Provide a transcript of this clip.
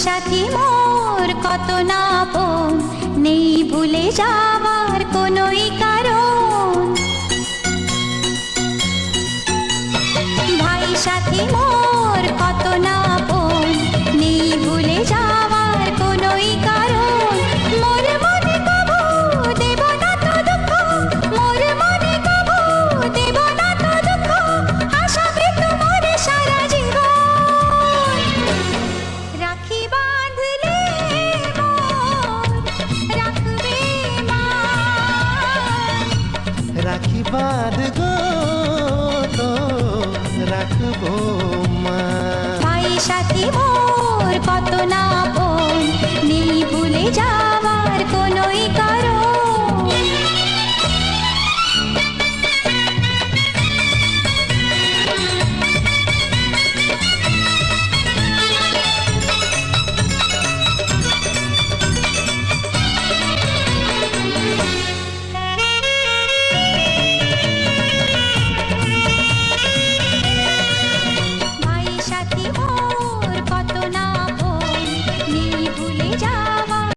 সাথী মোর কত না আপন, নেই ভুলে যাওয়ার কোনোই কারণ। ভাই সাথী মোর কত না আপন, নেই ভুলে যাওয়ার কোনোই কারণ। মোর মনে কবু দেব না তো দুঃখ, মোর মনে কবু দেব না তো দুঃখ, আশাবে তোমার সারা জীবন। রাখি বাঁধলে মোর রাখবে মা, রাখি বাঁধ গো তো রাখবো মা। ভাই সাথী মোর কত না